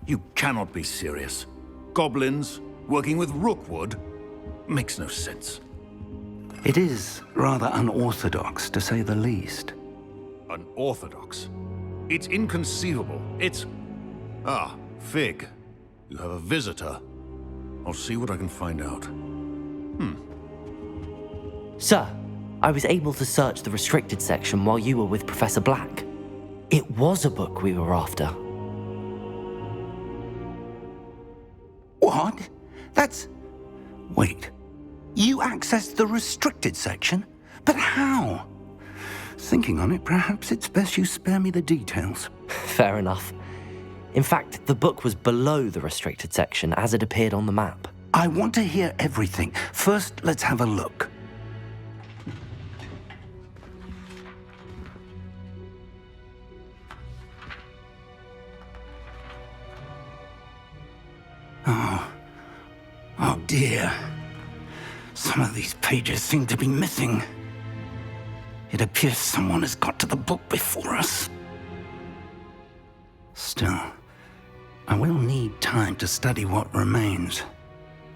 You cannot be serious. Goblins working with Rookwood? Makes no sense. It is rather unorthodox, to say the least. Unorthodox? It's inconceivable. It's... Ah, Fig. You have a visitor. I'll see what I can find out. Sir, I was able to search the restricted section while you were with Professor Black. It was a book we were after. What? That's... Wait. You accessed the restricted section? But how? Thinking on it, perhaps it's best you spare me the details. Fair enough. In fact, the book was below the restricted section as it appeared on the map. I want to hear everything. First, let's have a look. Oh dear. Some of these pages seem to be missing. It appears someone has got to the book before us. Still, I will need time to study what remains.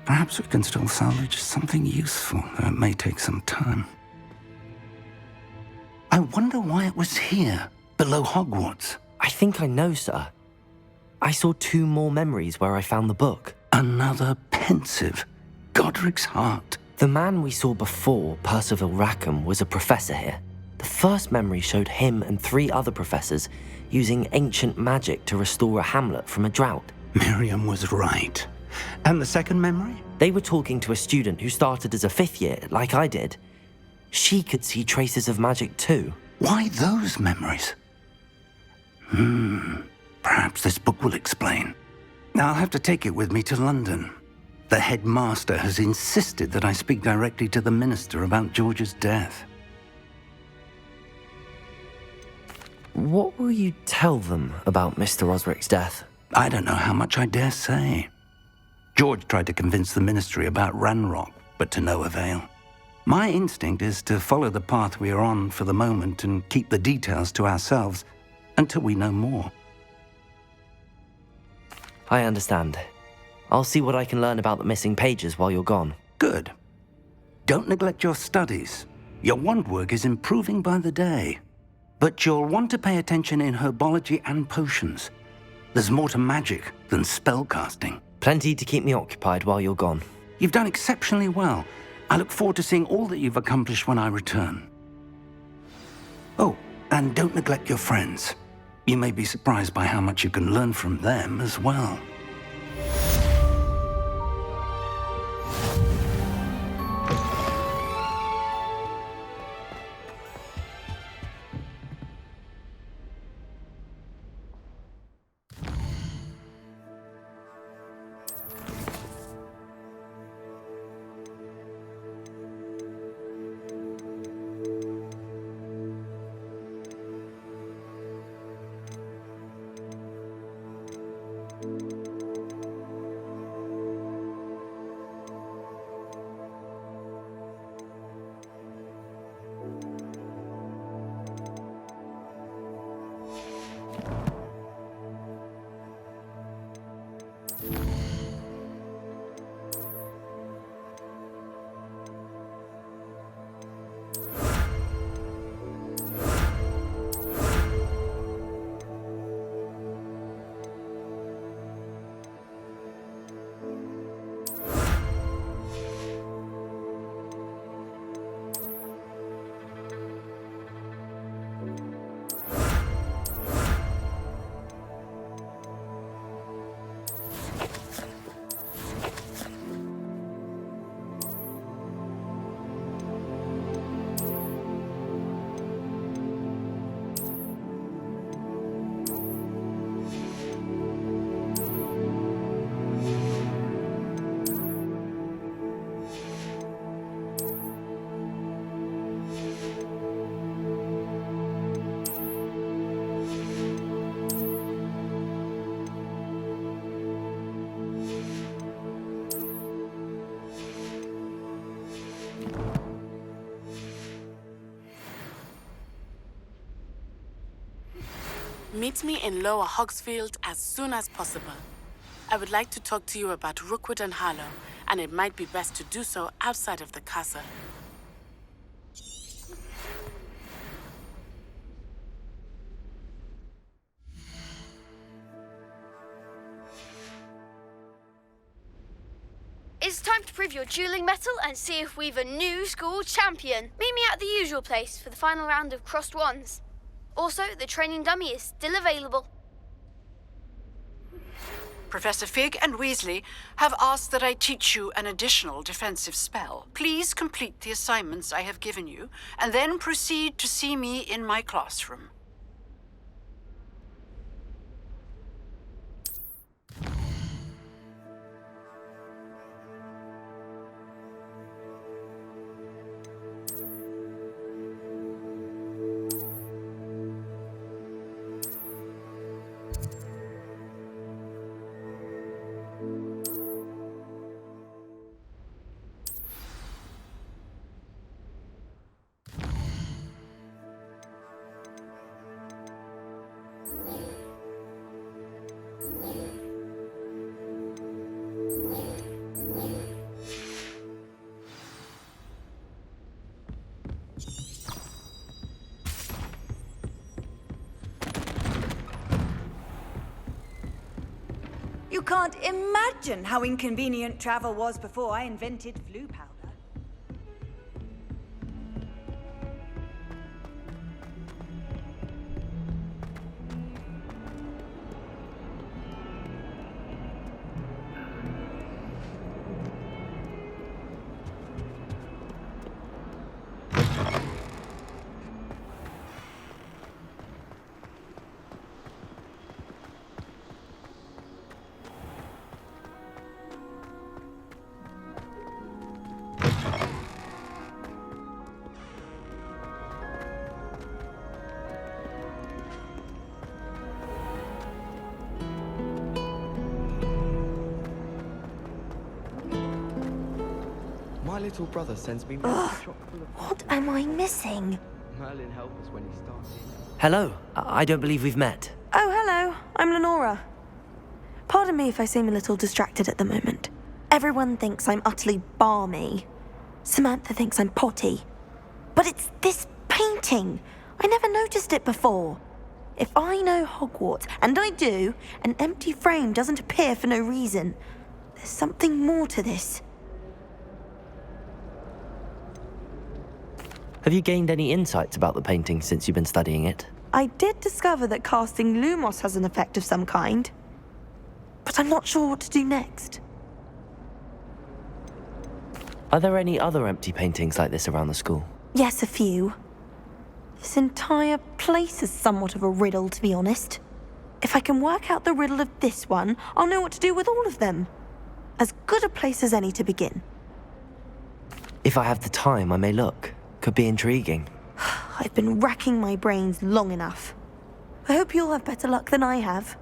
Perhaps we can still salvage something useful, though it may take some time. I wonder why it was here, below Hogwarts. I think I know, sir. I saw 2 more memories where I found the book. Another pensive. Godric's heart. The man we saw before, Percival Rackham, was a professor here. The first memory showed him and 3 other professors using ancient magic to restore a hamlet from a drought. Miriam was right. And the second memory? They were talking to a student who started as a 5th year, like I did. She could see traces of magic too. Why those memories? Perhaps this book will explain. I'll have to take it with me to London. The headmaster has insisted that I speak directly to the minister about George's death. What will you tell them about Mr. Osric's death? I don't know how much I dare say. George tried to convince the ministry about Ranrock, but to no avail. My instinct is to follow the path we are on for the moment and keep the details to ourselves until we know more. I understand. I'll see what I can learn about the missing pages while you're gone. Good. Don't neglect your studies. Your wand work is improving by the day. But you'll want to pay attention in herbology and potions. There's more to magic than spellcasting. Plenty to keep me occupied while you're gone. You've done exceptionally well. I look forward to seeing all that you've accomplished when I return. Oh, and don't neglect your friends. You may be surprised by how much you can learn from them as well. Meet me in Lower Hogsfield as soon as possible. I would like to talk to you about Rookwood and Harlow, and it might be best to do so outside of the castle. It's time to prove your dueling mettle and see if we've a new school champion. Meet me at the usual place for the final round of crossed wands. Also, the training dummy is still available. Professor Fig and Weasley have asked that I teach you an additional defensive spell. Please complete the assignments I have given you, and then proceed to see me in my classroom. You can't imagine how inconvenient travel was before I invented flu powder. My little brother sends me chock full of... What am I missing? Merlin helped us when he started. Hello, I don't believe we've met. Oh, hello. I'm Lenora. Pardon me if I seem a little distracted at the moment. Everyone thinks I'm utterly balmy. Samantha thinks I'm potty. But it's this painting. I never noticed it before. If I know Hogwarts, and I do, an empty frame doesn't appear for no reason. There's something more to this. Have you gained any insights about the painting since you've been studying it? I did discover that casting Lumos has an effect of some kind. But I'm not sure what to do next. Are there any other empty paintings like this around the school? Yes, a few. This entire place is somewhat of a riddle, to be honest. If I can work out the riddle of this one, I'll know what to do with all of them. As good a place as any to begin. If I have the time, I may look. Could be intriguing. I've been racking my brains long enough. I hope you'll have better luck than I have.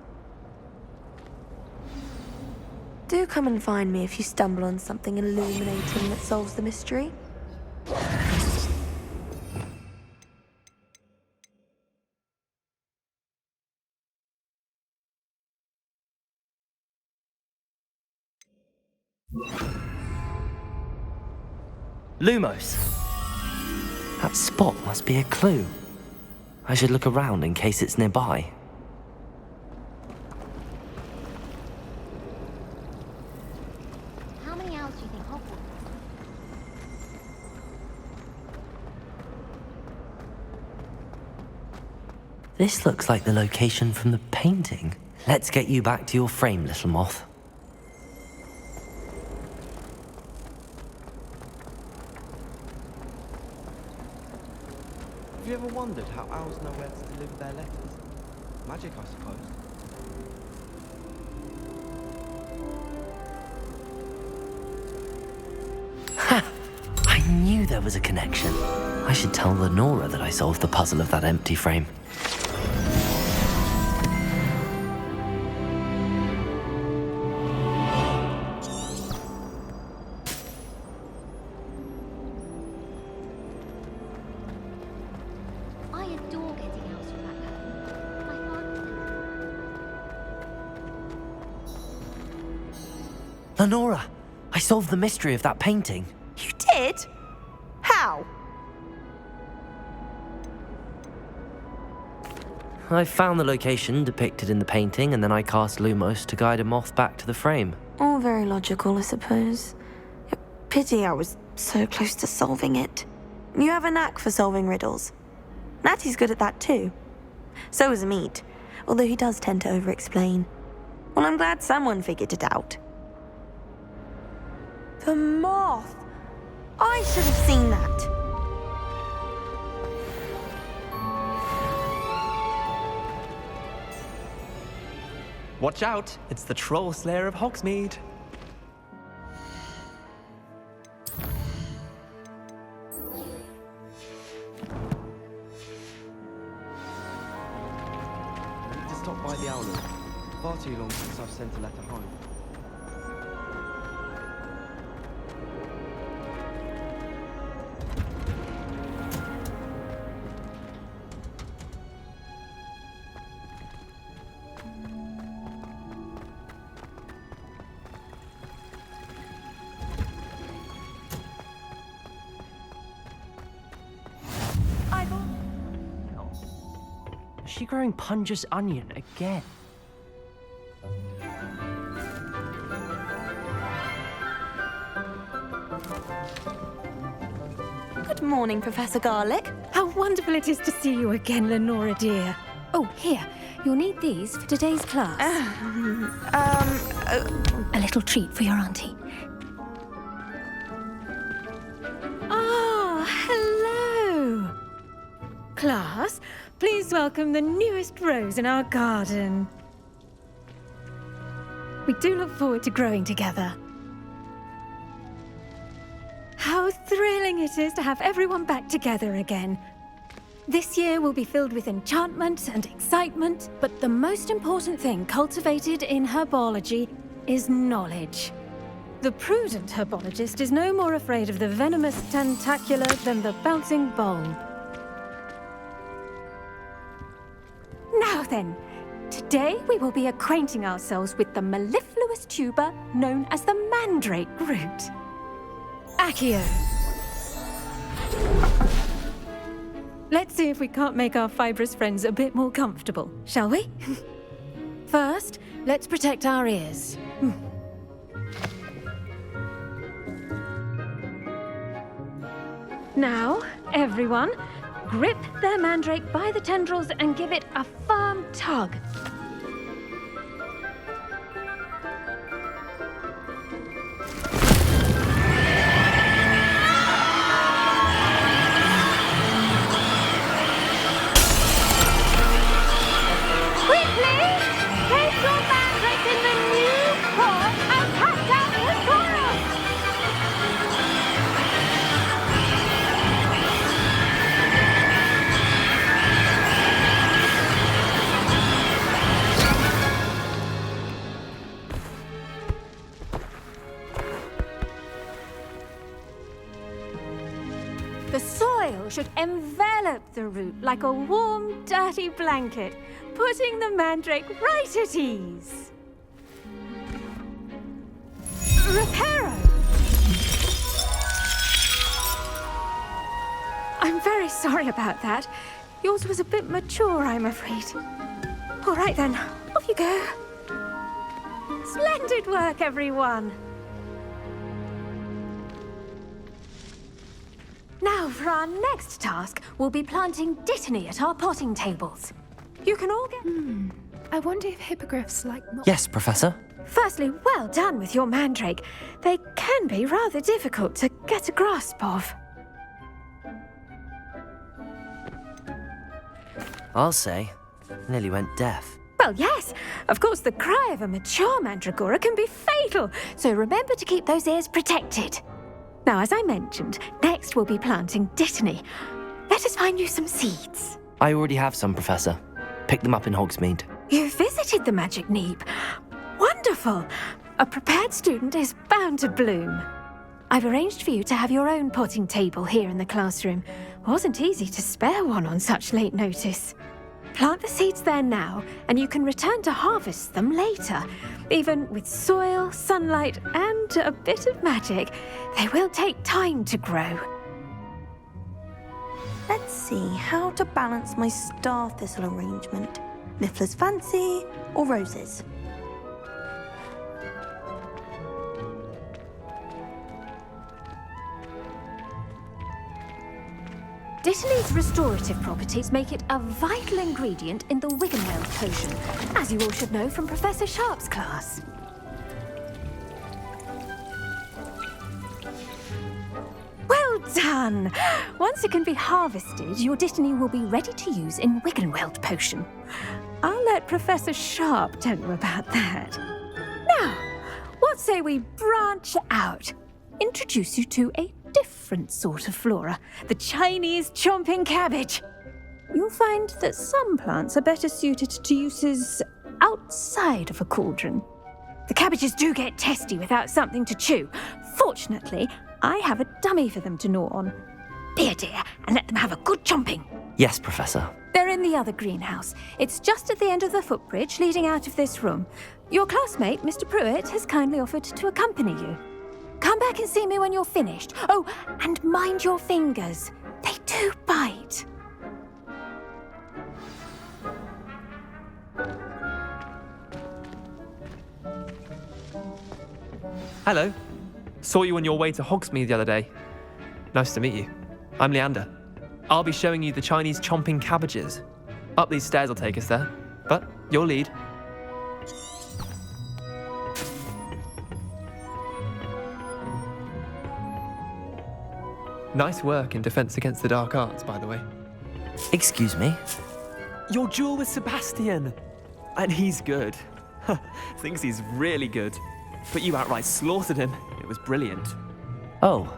Do come and find me if you stumble on something illuminating that solves the mystery. Lumos! That spot must be a clue. I should look around in case it's nearby. How many hours do you think Hogwarts? This looks like the location from the painting. Let's get you back to your frame, little moth. Have you ever wondered how owls know where to deliver their letters? Magic, I suppose. Ha! I knew there was a connection. I should tell Lenora that I solved the puzzle of that empty frame. I adore getting owls from that cabin. My father Lenora, I solved the mystery of that painting. You did? How? I found the location depicted in the painting, and then I cast Lumos to guide a moth back to the frame. All very logical, I suppose. Pity I was so close to solving it. You have a knack for solving riddles. Natty's good at that too. So is Meat, although he does tend to over-explain. Well, I'm glad someone figured it out. The moth! I should have seen that. Watch out! It's the Troll Slayer of Hogsmeade. I need to stop by the Owlet. Far too long since I've sent a letter home. Is she growing Punja's onion again? Good morning, Professor Garlic. How wonderful it is to see you again, Lenora dear. Oh, here, you'll need these for today's class. A little treat for your auntie. Ah, hello. Class, please welcome the newest rose in our garden. We do look forward to growing together. How thrilling it is to have everyone back together again. This year will be filled with enchantment and excitement, but the most important thing cultivated in herbology is knowledge. The prudent herbologist is no more afraid of the venomous tentacula than the bouncing bulb. Now then, today we will be acquainting ourselves with the mellifluous tuber known as the mandrake root. Accio. Let's see if we can't make our fibrous friends a bit more comfortable, shall we? First, let's protect our ears. Now, everyone, grip their mandrake by the tendrils and give it a firm tug. The soil should envelop the root like a warm, dirty blanket, putting the mandrake right at ease. Reparo! I'm very sorry about that. Yours was a bit mature, I'm afraid. All right then, off you go. Splendid work, everyone. Now, for our next task, we'll be planting dittany at our potting tables. You can all get... I wonder if hippogriffs like... Yes, Professor. Firstly, well done with your mandrake. They can be rather difficult to get a grasp of. I'll say, nearly went deaf. Well, yes. Of course, the cry of a mature mandragora can be fatal, so remember to keep those ears protected. Now, as I mentioned, next we'll be planting dittany. Let us find you some seeds. I already have some, Professor. Picked them up in Hogsmeade. You visited the Magic Neep. Wonderful. A prepared student is bound to bloom. I've arranged for you to have your own potting table here in the classroom. Wasn't easy to spare one on such late notice. Plant the seeds there now, and you can return to harvest them later. Even with soil, sunlight, and a bit of magic, they will take time to grow. Let's see how to balance my star thistle arrangement. Niffler's fancy or roses? Dittany's restorative properties make it a vital ingredient in the Wiggenweld potion, as you all should know from Professor Sharp's class. Well done! Once it can be harvested, your Dittany will be ready to use in Wiggenweld potion. I'll let Professor Sharp tell you about that. Now, what say we branch out? Introduce you to a different sort of flora, the Chinese chomping cabbage. You'll find that some plants are better suited to uses outside of a cauldron. The cabbages do get testy without something to chew. Fortunately, I have a dummy for them to gnaw on. Be a dear and let them have a good chomping. Yes, Professor. They're in the other greenhouse. It's just at the end of the footbridge leading out of this room. Your classmate, Mr. Pruitt, has kindly offered to accompany you. Come back and see me when you're finished. Oh, and mind your fingers. They do bite. Hello. Saw you on your way to Hogsmeade the other day. Nice to meet you. I'm Leander. I'll be showing you the Chinese chomping cabbages. Up these stairs will take us there, but your lead. Nice work in Defense Against the Dark Arts, by the way. Excuse me? Your duel with Sebastian! And he's good. Thinks he's really good. But you outright slaughtered him. It was brilliant. Oh.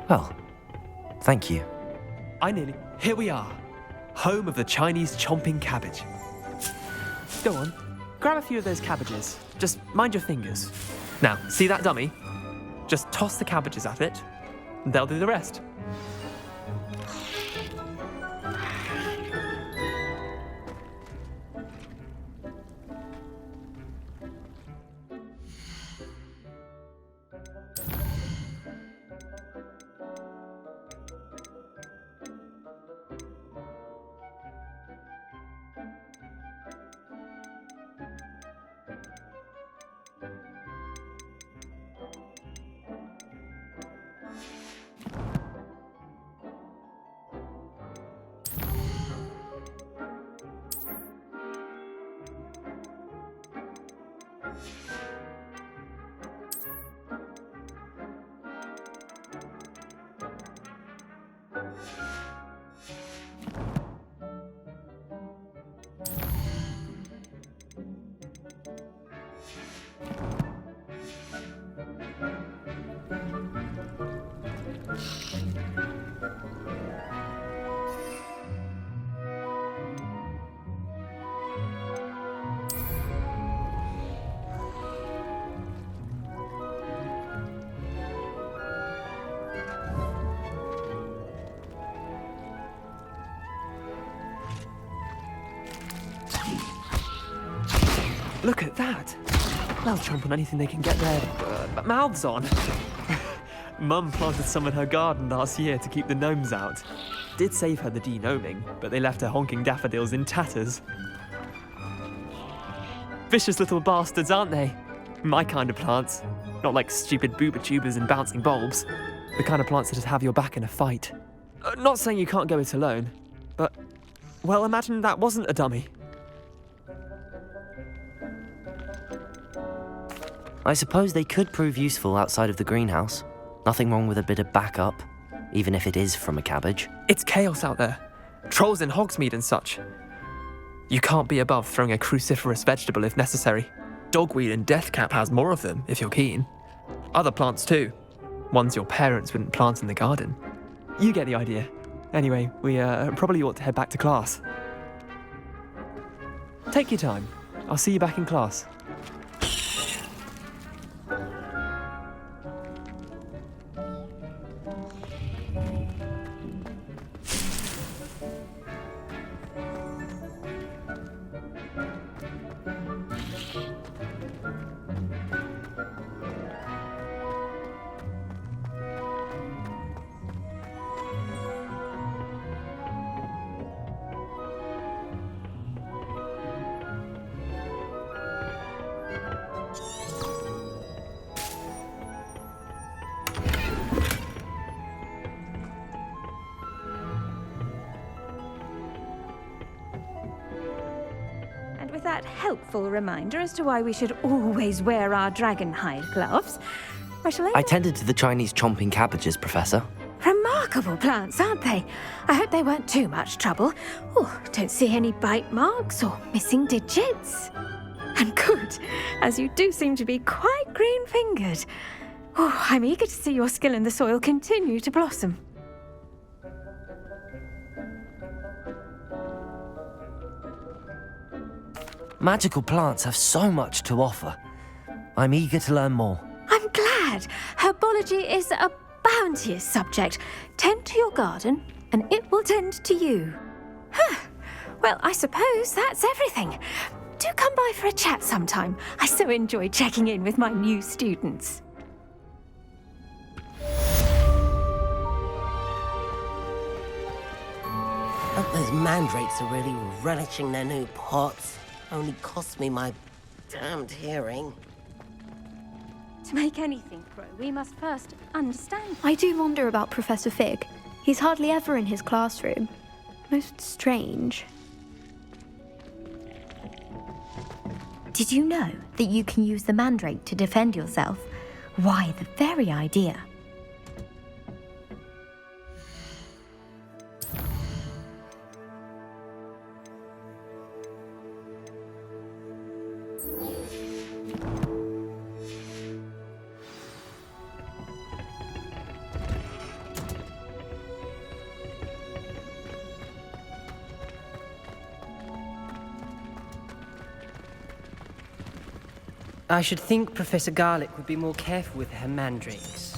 Well, thank you. Here we are. Home of the Chinese chomping cabbage. Go on. Grab a few of those cabbages. Just mind your fingers. Now, see that dummy? Just toss the cabbages at it. They'll do the rest. Look at that. They'll chomp on anything they can get their mouths on. Mum planted some in her garden last year to keep the gnomes out. Did save her the de-gnoming, but they left her honking daffodils in tatters. Vicious little bastards, aren't they? My kind of plants. Not like stupid booba tubers and bouncing bulbs. The kind of plants that just have your back in a fight. Not saying you can't go it alone, but, well, imagine that wasn't a dummy. I suppose they could prove useful outside of the greenhouse. Nothing wrong with a bit of backup, even if it is from a cabbage. It's chaos out there. Trolls in Hogsmeade and such. You can't be above throwing a cruciferous vegetable if necessary. Dogweed and deathcap has more of them, if you're keen. Other plants too. Ones your parents wouldn't plant in the garden. You get the idea. Anyway, we probably ought to head back to class. Take your time. I'll see you back in class. with that helpful reminder as to why we should always wear our dragon hide gloves, I tended to the Chinese chomping cabbages, Professor. Remarkable plants, aren't they? I hope they weren't too much trouble. Oh, don't see any bite marks or missing digits. And good, as you do seem to be quite green-fingered. Oh, I'm eager to see your skill in the soil continue to blossom. Magical plants have so much to offer. I'm eager to learn more. I'm glad. Herbology is a bounteous subject. Tend to your garden, and it will tend to you. Huh. Well, I suppose that's everything. Do come by for a chat sometime. I so enjoy checking in with my new students. Hope those mandrakes are really relishing their new pots. Only cost me my damned hearing. To make anything grow, we must first understand. I do wonder about Professor Fig. He's hardly ever in his classroom. Most strange. Did you know that you can use the mandrake to defend yourself? Why, the very idea. I should think Professor Garlick would be more careful with her mandrakes.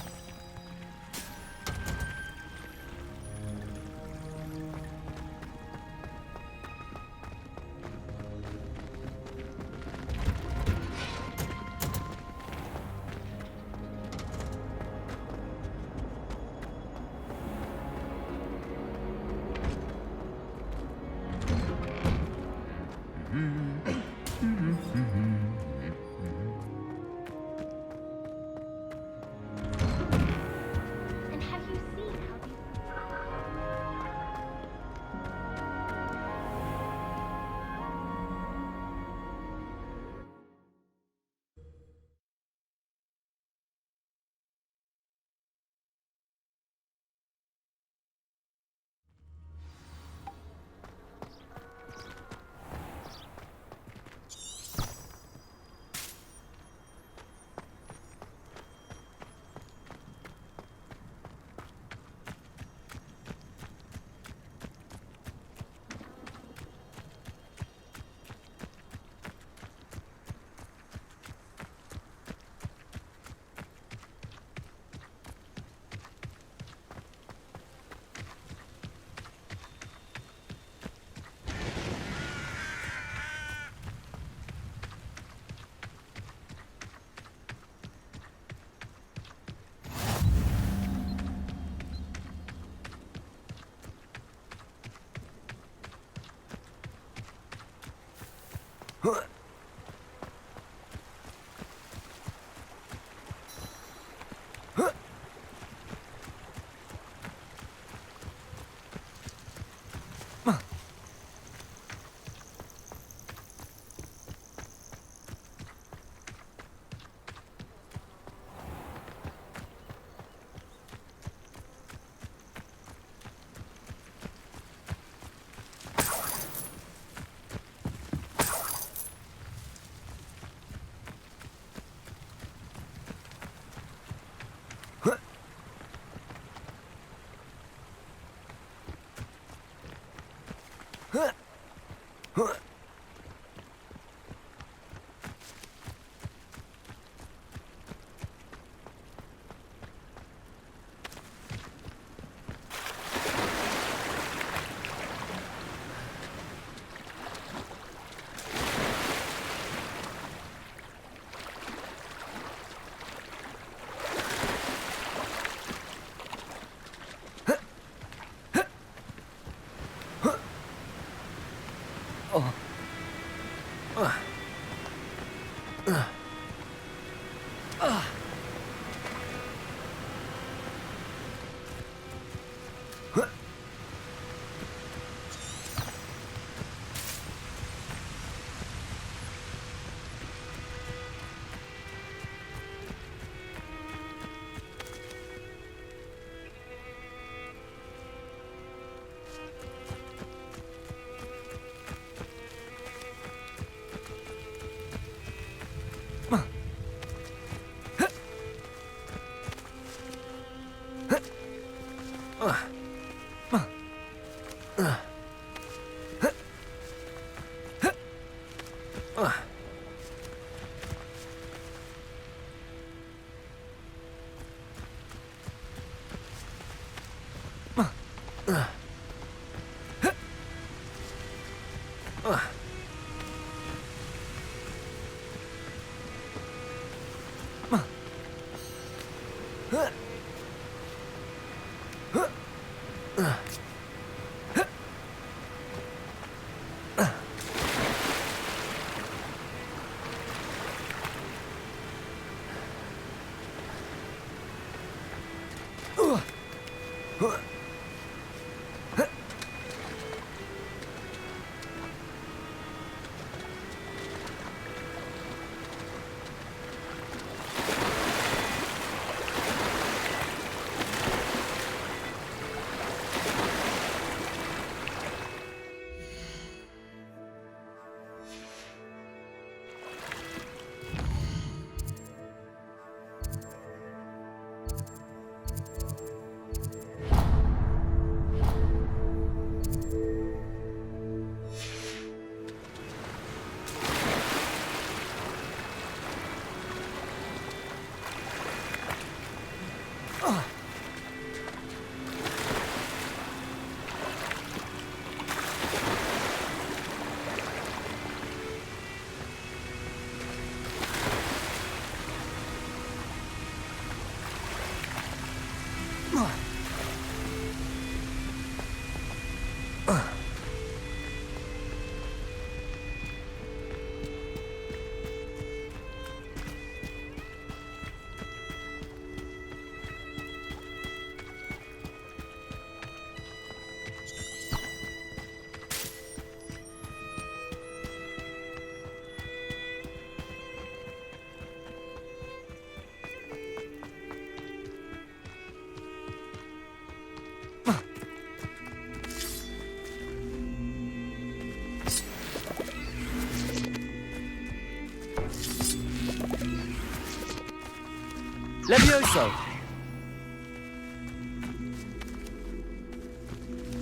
Levioso!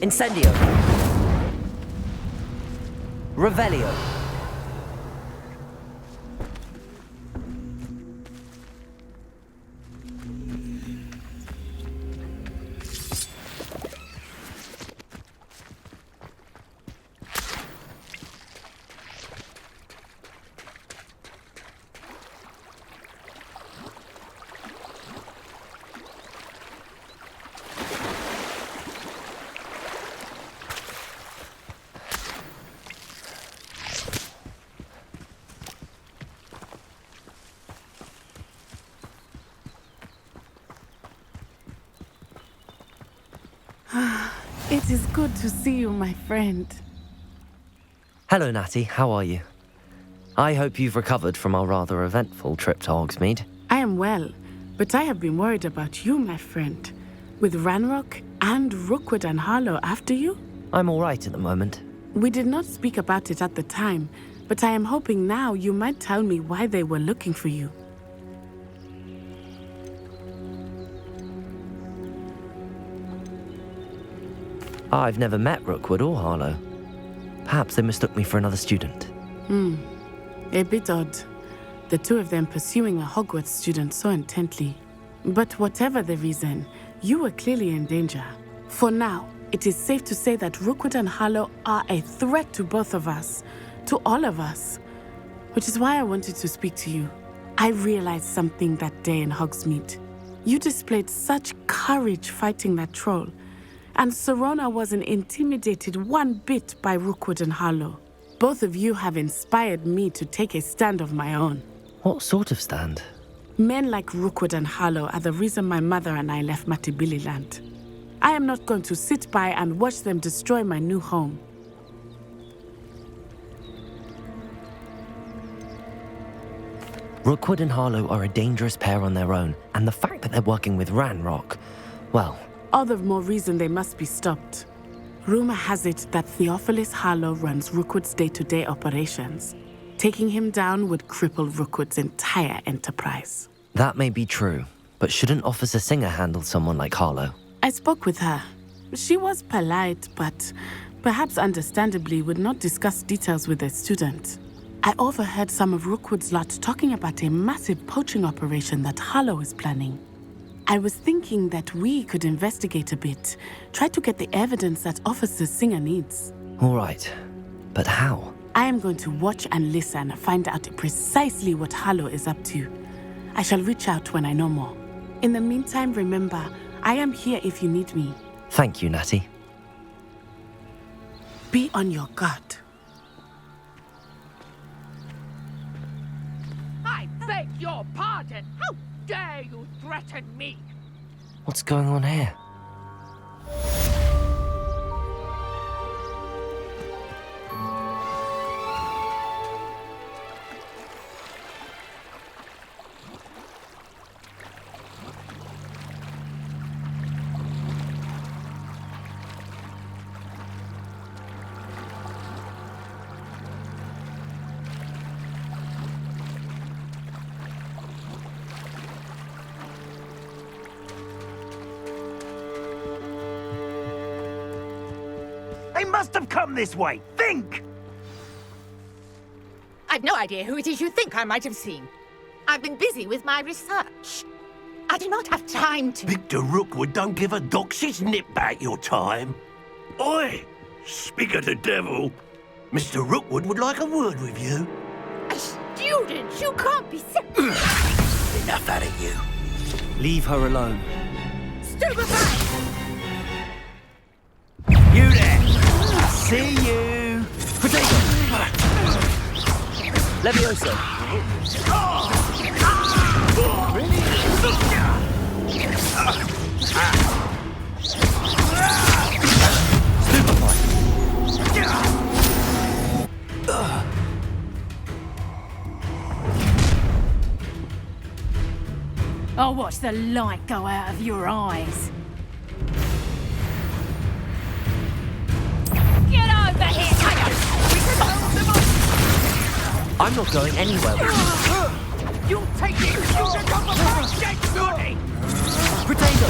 Incendio! Revelio! It is good to see you, my friend. Hello, Natty. How are you? I hope you've recovered from our rather eventful trip to Hogsmeade. I am well, but I have been worried about you, my friend. With Ranrock and Rookwood and Harlow after you? I'm all right at the moment. We did not speak about it at the time, but I am hoping now you might tell me why they were looking for you. I've never met Rookwood or Harlow. Perhaps they mistook me for another student. A bit odd. The two of them pursuing a Hogwarts student so intently. But whatever the reason, you were clearly in danger. For now, it is safe to say that Rookwood and Harlow are a threat to both of us, to all of us. Which is why I wanted to speak to you. I realized something that day in Hogsmeade. You displayed such courage fighting that troll. And Serona wasn't intimidated one bit by Rookwood and Harlow. Both of you have inspired me to take a stand of my own. What sort of stand? Men like Rookwood and Harlow are the reason my mother and I left Matibili land. I am not going to sit by and watch them destroy my new home. Rookwood and Harlow are a dangerous pair on their own, and the fact that they're working with Ranrock, well... all the more reason they must be stopped. Rumor has it that Theophilus Harlow runs Rookwood's day-to-day operations. Taking him down would cripple Rookwood's entire enterprise. That may be true, but shouldn't Officer Singer handle someone like Harlow? I spoke with her. She was polite, but perhaps understandably would not discuss details with a student. I overheard some of Rookwood's lot talking about a massive poaching operation that Harlow is planning. I was thinking that we could investigate a bit, try to get the evidence that Officer Singer needs. All right. But how? I am going to watch and listen and find out precisely what Harlow is up to. I shall reach out when I know more. In the meantime, remember, I am here if you need me. Thank you, Natty. Be on your guard. I beg your pardon. How dare you threaten me? What's going on here? They must have come this way. Think! I've no idea who it is you think I might have seen. I've been busy with my research. I do not have time to... Victor Rookwood don't give a doxy's nip back your time. Oi! Speak of the devil. Mr. Rookwood would like a word with you. A student? You can't be Enough out of you. Leave her alone. Stupefy! You there! See you! Potato! Levioso! I'll watch the light go out of your eyes. Get over here, I'm not going anywhere. You'll take the student off of my dead body! Potato!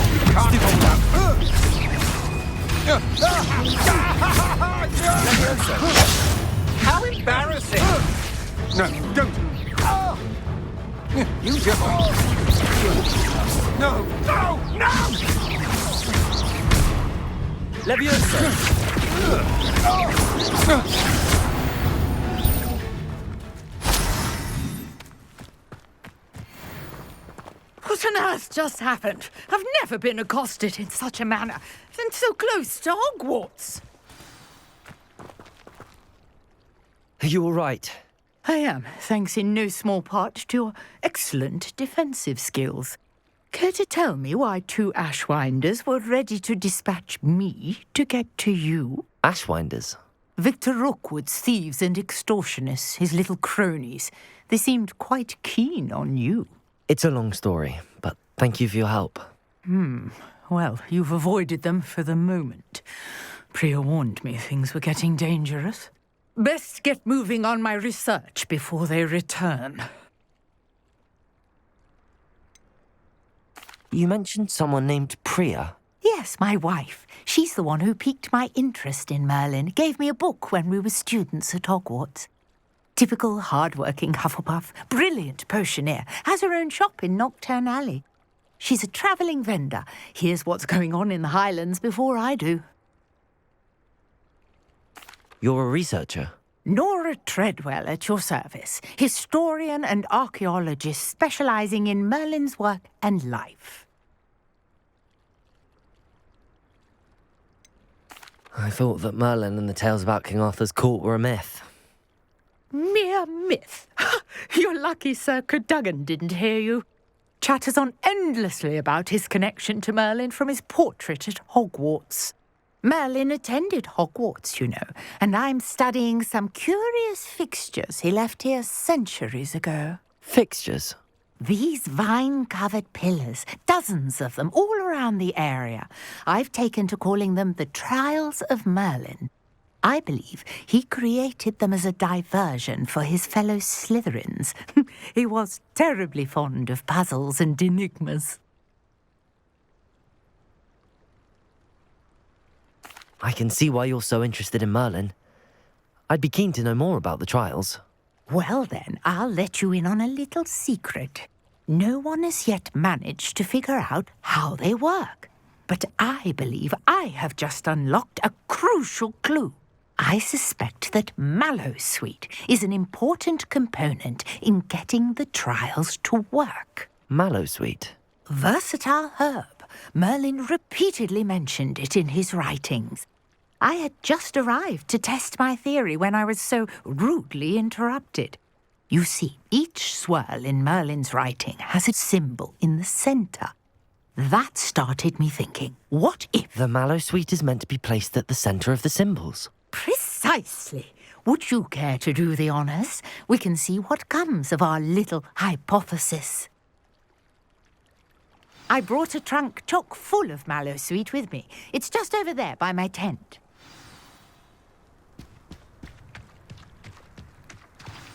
How embarrassing! No, don't! You just... No! No! No! Leviosa! What on earth just happened? I've never been accosted in such a manner, and so close to Hogwarts. Are you all right? I am, thanks in no small part to your excellent defensive skills. Care to tell me why 2 Ashwinders were ready to dispatch me to get to you? Ashwinders? Victor Rookwood's thieves and extortionists, his little cronies. They seemed quite keen on you. It's a long story, but thank you for your help. Well, you've avoided them for the moment. Priya warned me things were getting dangerous. Best get moving on my research before they return. You mentioned someone named Priya. Yes, my wife. She's the one who piqued my interest in Merlin. Gave me a book when we were students at Hogwarts. Typical hard-working Hufflepuff, brilliant potioneer, has her own shop in Knockturn Alley. She's a travelling vendor. Hears what's going on in the Highlands before I do. You're a researcher? Nora Treadwell at your service, historian and archaeologist specialising in Merlin's work and life. I thought that Merlin and the tales about King Arthur's court were a myth. Mere myth. You're lucky Sir Cadogan didn't hear you. Chatters on endlessly about his connection to Merlin from his portrait at Hogwarts. Merlin attended Hogwarts, you know, and I'm studying some curious fixtures he left here centuries ago. Fixtures? These vine-covered pillars, dozens of them, all around the area. I've taken to calling them the Trials of Merlin. I believe he created them as a diversion for his fellow Slytherins. He was terribly fond of puzzles and enigmas. I can see why you're so interested in Merlin. I'd be keen to know more about the trials. Well then, I'll let you in on a little secret. No one has yet managed to figure out how they work. But I believe I have just unlocked a crucial clue. I suspect that mallowsweet is an important component in getting the trials to work. Mallowsweet? Versatile herb. Merlin repeatedly mentioned it in his writings. I had just arrived to test my theory when I was so rudely interrupted. You see, each swirl in Merlin's writing has a symbol in the centre. That started me thinking, what if... The mallowsweet is meant to be placed at the centre of the symbols. Precisely. Would you care to do the honours? We can see what comes of our little hypothesis. I brought a trunk chock full of mallowsweet with me. It's just over there by my tent.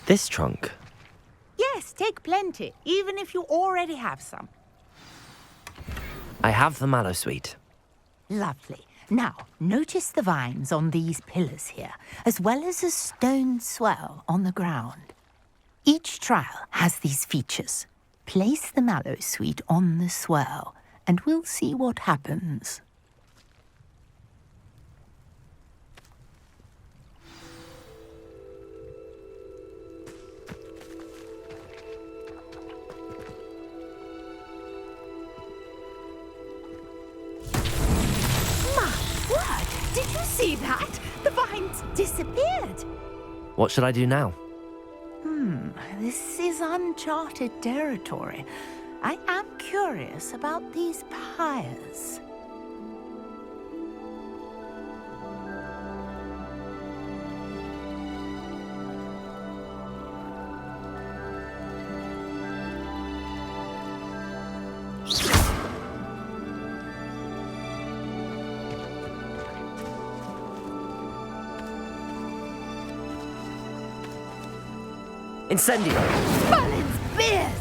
This trunk? Yes, take plenty, even if you already have some. I have the mallowsweet. Lovely. Now, notice the vines on these pillars here, as well as a stone swell on the ground. Each trial has these features. Place the mallowsweet on the swell, and we'll see what happens. Did you see that? The vines disappeared. What should I do now? This is uncharted territory. I am curious about these pyres. Incendio! Merlin's beard!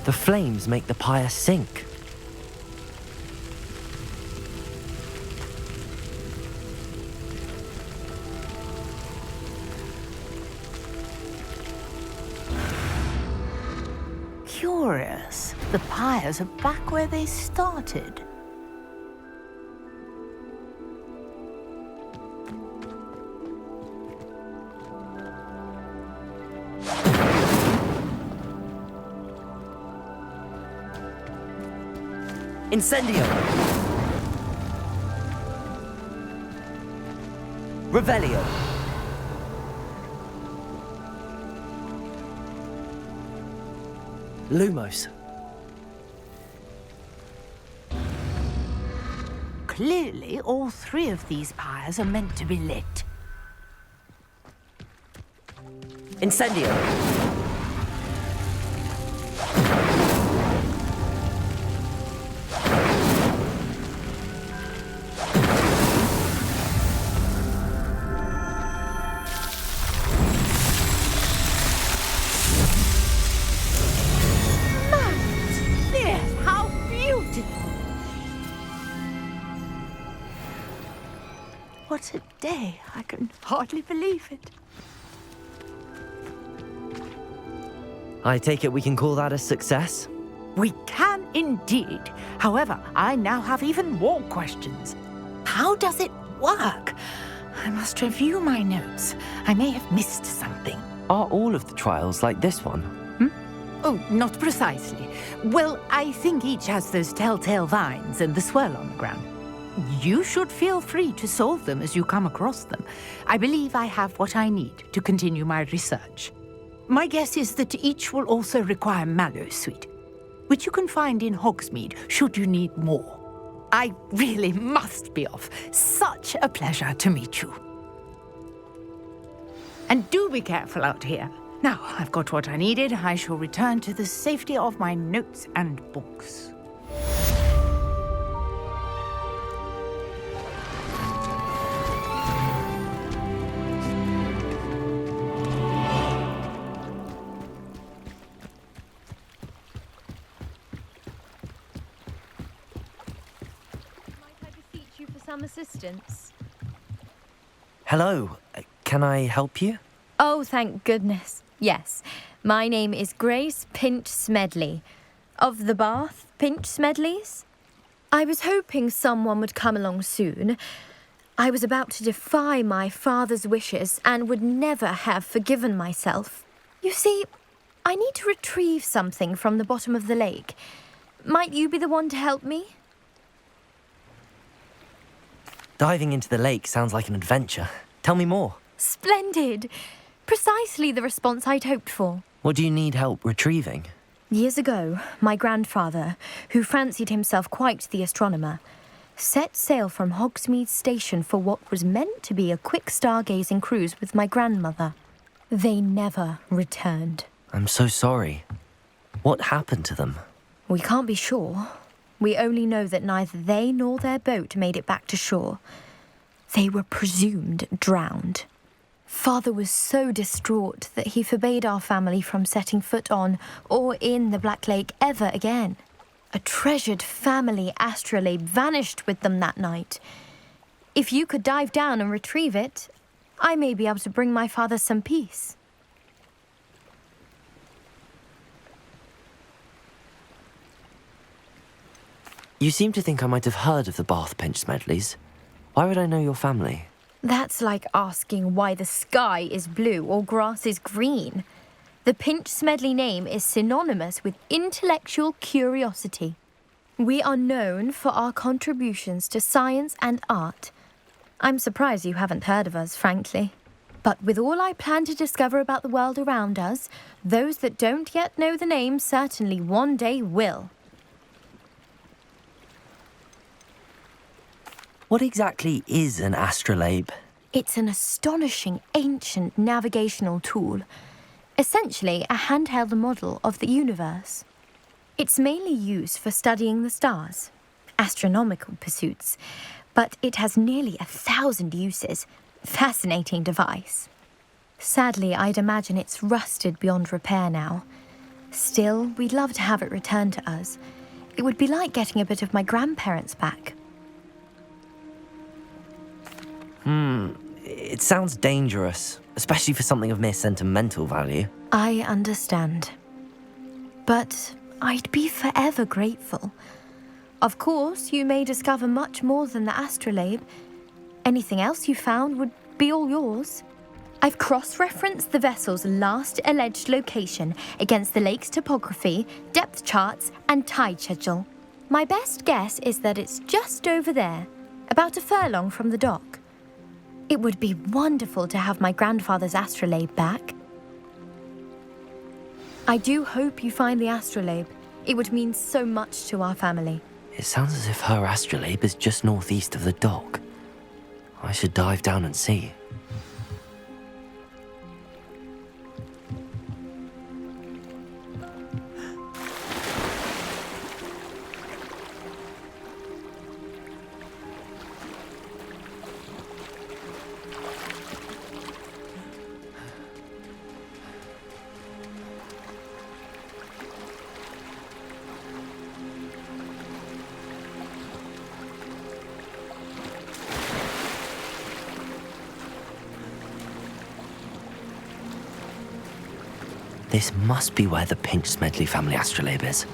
The flames make the pyre sink. Curious. The pyres are back where they started. Incendio! Revelio! Lumos! Clearly, all three of these pyres are meant to be lit. Incendio! What a day. I can hardly believe it. I take it we can call that a success? We can indeed. However, I now have even more questions. How does it work? I must review my notes. I may have missed something. Are all of the trials like this one? Oh, not precisely. Well, I think each has those telltale vines and the swirl on the ground. You should feel free to solve them as you come across them. I believe I have what I need to continue my research. My guess is that each will also require mallowsweet, which you can find in Hogsmeade should you need more. I really must be off. Such a pleasure to meet you. And do be careful out here. Now, I've got what I needed. I shall return to the safety of my notes and books. Some assistance. Hello, can I help you? Oh, thank goodness. Yes, my name is Grace Pinch Smedley, of the Bath Pinch Smedleys. I was hoping someone would come along soon. I was about to defy my father's wishes and would never have forgiven myself. You see, I need to retrieve something from the bottom of the lake. Might you be the one to help me? Diving into the lake sounds like an adventure. Tell me more. Splendid! Precisely the response I'd hoped for. What do you need help retrieving? Years ago, my grandfather, who fancied himself quite the astronomer, set sail from Hogsmeade Station for what was meant to be a quick stargazing cruise with my grandmother. They never returned. I'm so sorry. What happened to them? We can't be sure. We only know that neither they nor their boat made it back to shore. They were presumed drowned. Father was so distraught that he forbade our family from setting foot on or in the Black Lake ever again. A treasured family astrolabe vanished with them that night. If you could dive down and retrieve it, I may be able to bring my father some peace. You seem to think I might have heard of the Bath Pinch Smedleys. Why would I know your family? That's like asking why the sky is blue or grass is green. The Pinch Smedley name is synonymous with intellectual curiosity. We are known for our contributions to science and art. I'm surprised you haven't heard of us, frankly. But with all I plan to discover about the world around us, those that don't yet know the name certainly one day will. What exactly is an astrolabe? It's an astonishing ancient navigational tool, essentially a handheld model of the universe. It's mainly used for studying the stars, astronomical pursuits, but it has nearly 1,000 uses. Fascinating device. Sadly, I'd imagine it's rusted beyond repair now. Still, we'd love to have it returned to us. It would be like getting a bit of my grandparents back. It sounds dangerous, especially for something of mere sentimental value. I understand. But I'd be forever grateful. Of course, you may discover much more than the astrolabe. Anything else you found would be all yours. I've cross-referenced the vessel's last alleged location against the lake's topography, depth charts, and tide schedule. My best guess is that it's just over there, about a furlong from the dock. It would be wonderful to have my grandfather's astrolabe back. I do hope you find the astrolabe. It would mean so much to our family. It sounds as if her astrolabe is just northeast of the dock. I should dive down and see. This must be where the Pinch Smedley family astrolabe is.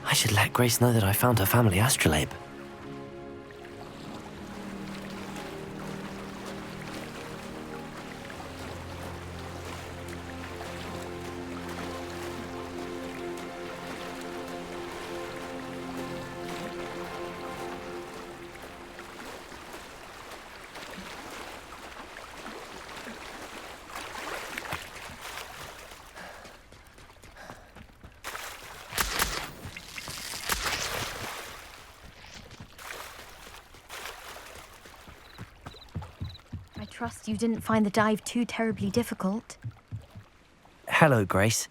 I should let Grace know that I found her family astrolabe. trust you didn't find the dive too terribly difficult. Hello, Grace.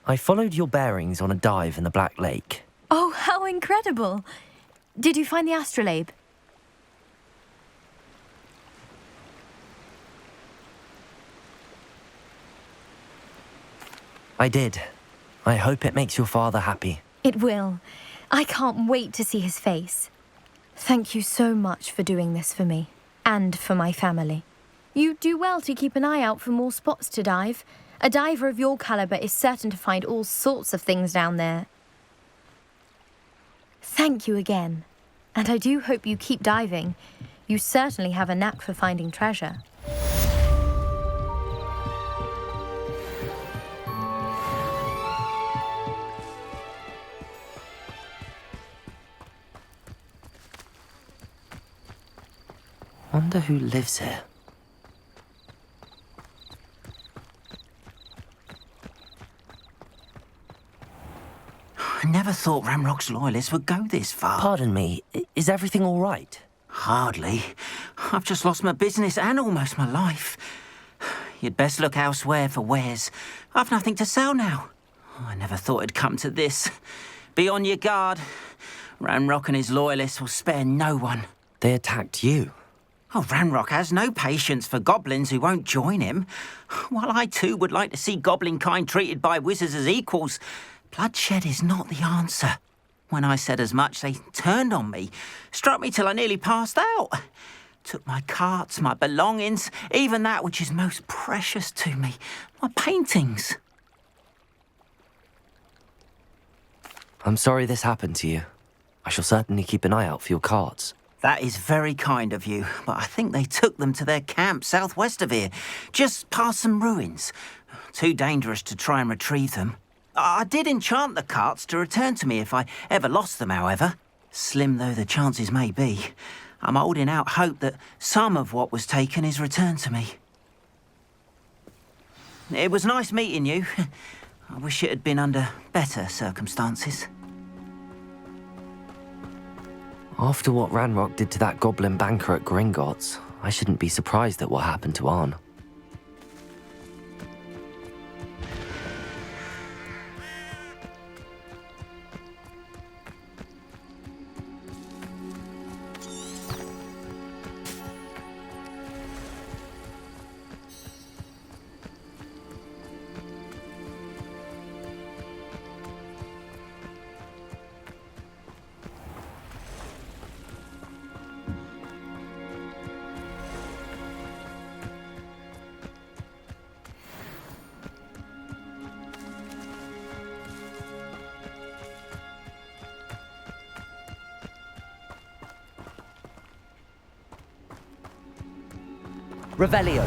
I followed your bearings on a dive in the Black Lake. Oh, how incredible! Did you find the astrolabe? I did. I hope it makes your father happy. It will. I can't wait to see his face. Thank you so much for doing this for me, and for my family. You do well to keep an eye out for more spots to dive. A diver of your caliber is certain to find all sorts of things down there. Thank you again, and I do hope you keep diving. You certainly have a knack for finding treasure. Wonder who lives here. I never thought Ramrock's loyalists would go this far. Pardon me, is everything all right? Hardly. I've just lost my business and almost my life. You'd best look elsewhere for wares. I've nothing to sell now. I never thought it'd come to this. Be on your guard. Ramrock and his loyalists will spare no one. They attacked you. Oh, Ranrock has no patience for goblins who won't join him. While I too would like to see goblin kind treated by wizards as equals, bloodshed is not the answer. When I said as much, they turned on me, struck me till I nearly passed out. Took my carts, my belongings, even that which is most precious to me, my paintings. I'm sorry this happened to you. I shall certainly keep an eye out for your cards. That is very kind of you, but I think they took them to their camp southwest of here, just past some ruins. Too dangerous to try and retrieve them. I did enchant the carts to return to me if I ever lost them, however. Slim though the chances may be, I'm holding out hope that some of what was taken is returned to me. It was nice meeting you. I wish it had been under better circumstances. After what Ranrock did to that goblin banker at Gringotts, I shouldn't be surprised at what happened to Arn. Revelio.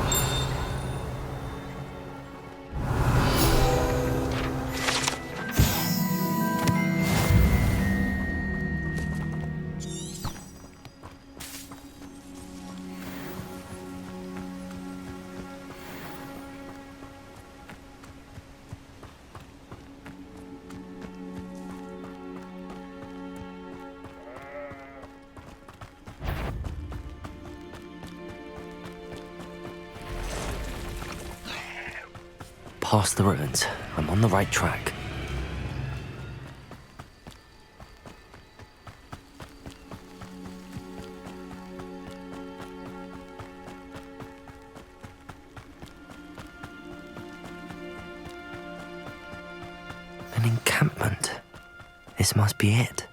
Past the ruins. I'm on the right track. An encampment. This must be it.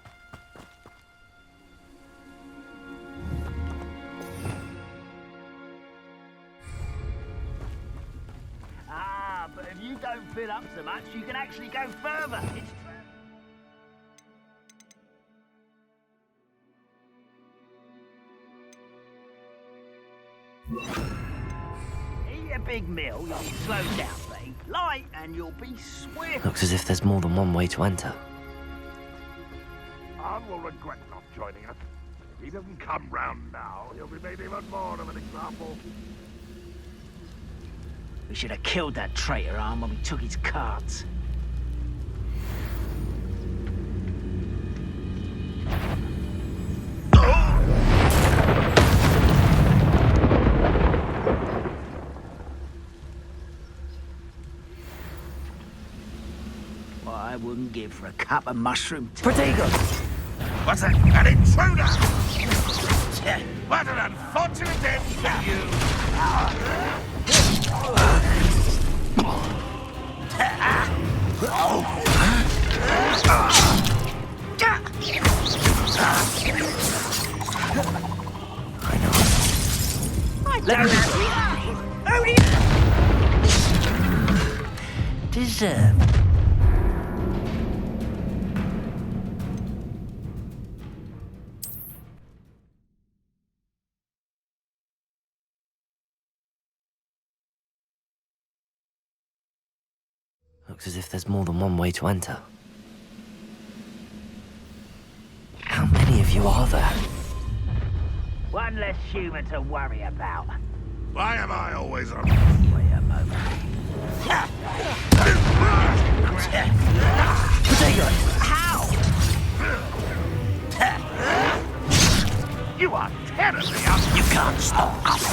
But if you don't fill up so much, you can actually go further. Eat a big meal, you'll be slowed down, Lee. Light, and you'll be swift. Looks as if there's more than one way to enter. Arn will regret not joining us. If he doesn't come round now, he'll be made even more of an example. We should have killed that traitor, Arn, when we took his cards. I wouldn't give for a cup of mushroom tea. Protego! What's that? An intruder! What an unfortunate end for you! Let me deserve. Looks as if there's more than one way to enter. How many of you are there? One less human to worry about. Why am I always on? Wait a moment. Protego! How? You are terribly up. You can't stop us.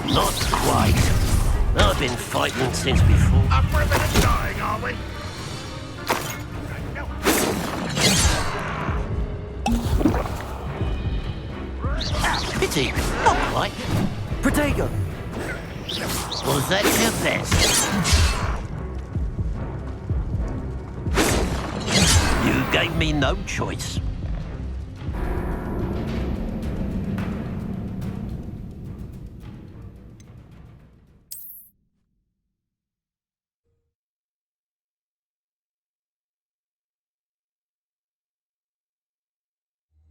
Not quite. I've been fighting since before. Up for a bit of dying, are we? Pity. Not quite. Protego! Was that your best? You gave me no choice.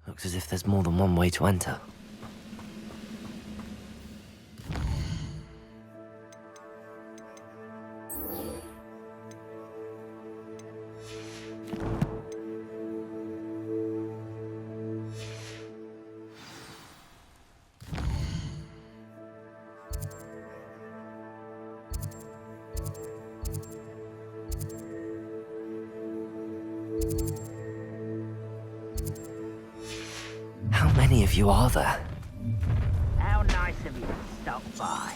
Looks as if there's more than one way to enter. How many of you are there? How nice of you to stop by.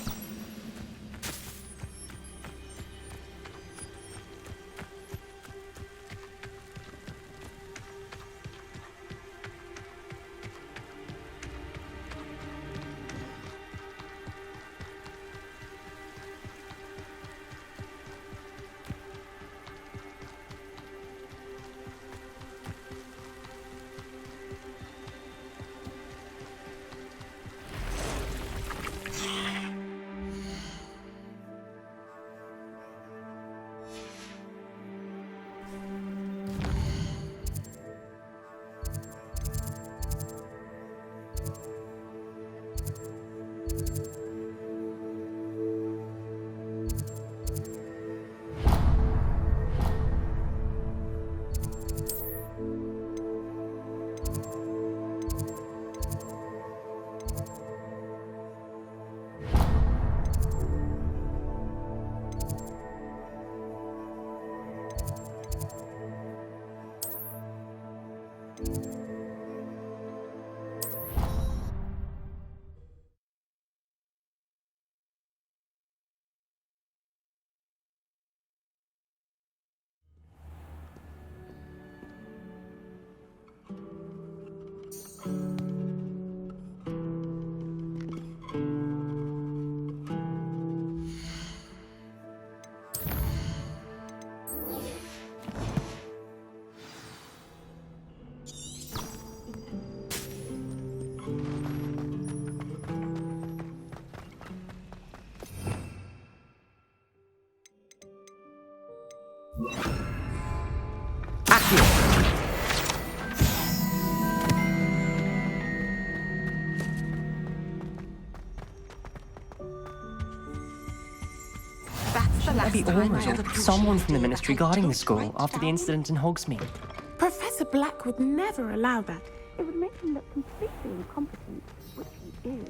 Maybe Aura or someone from the Ministry guarding the school after the incident in Hogsmeade. Professor Black would never allow that. It would make him look completely incompetent, which he is.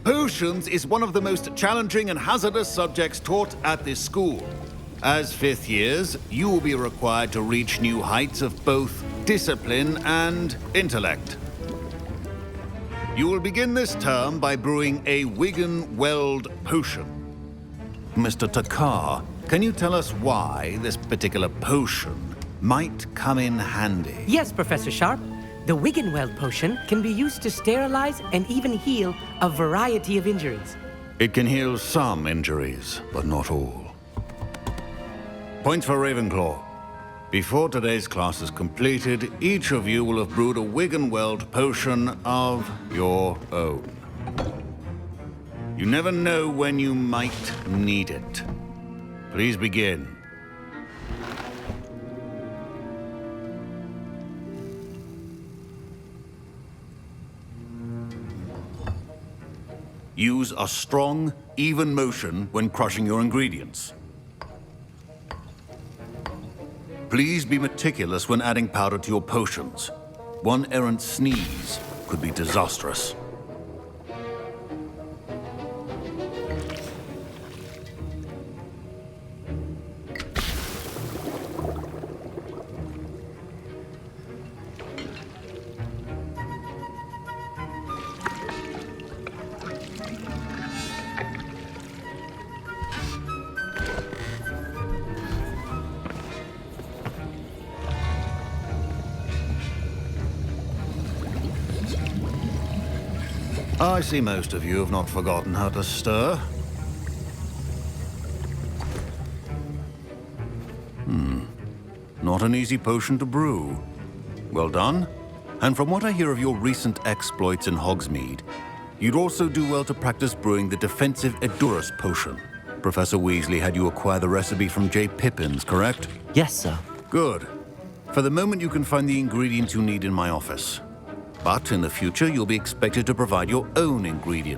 Potions is one of the most challenging and hazardous subjects taught at this school. As fifth years, you will be required to reach new heights of both discipline and intellect. You will begin this term by brewing a Wiggenweld potion. Mr. Takar, can you tell us why this particular potion might come in handy? Yes, Professor Sharp. The Wiggenweld potion can be used to sterilize and even heal a variety of injuries. It can heal some injuries, but not all. Points for Ravenclaw. Before today's class is completed, each of you will have brewed a Wiggenweld potion of your own. You never know when you might need it. Please begin. Use a strong, even motion when crushing your ingredients. Please be meticulous when adding powder to your potions. One errant sneeze could be disastrous. I see most of you have not forgotten how to stir. Not an easy potion to brew. Well done. And from what I hear of your recent exploits in Hogsmeade, you'd also do well to practice brewing the defensive Edurus potion. Professor Weasley had you acquire the recipe from J. Pippin's, correct? Yes, sir. Good. For the moment, you can find the ingredients you need in my office. But in the future, you'll be expected to provide your own ingredients.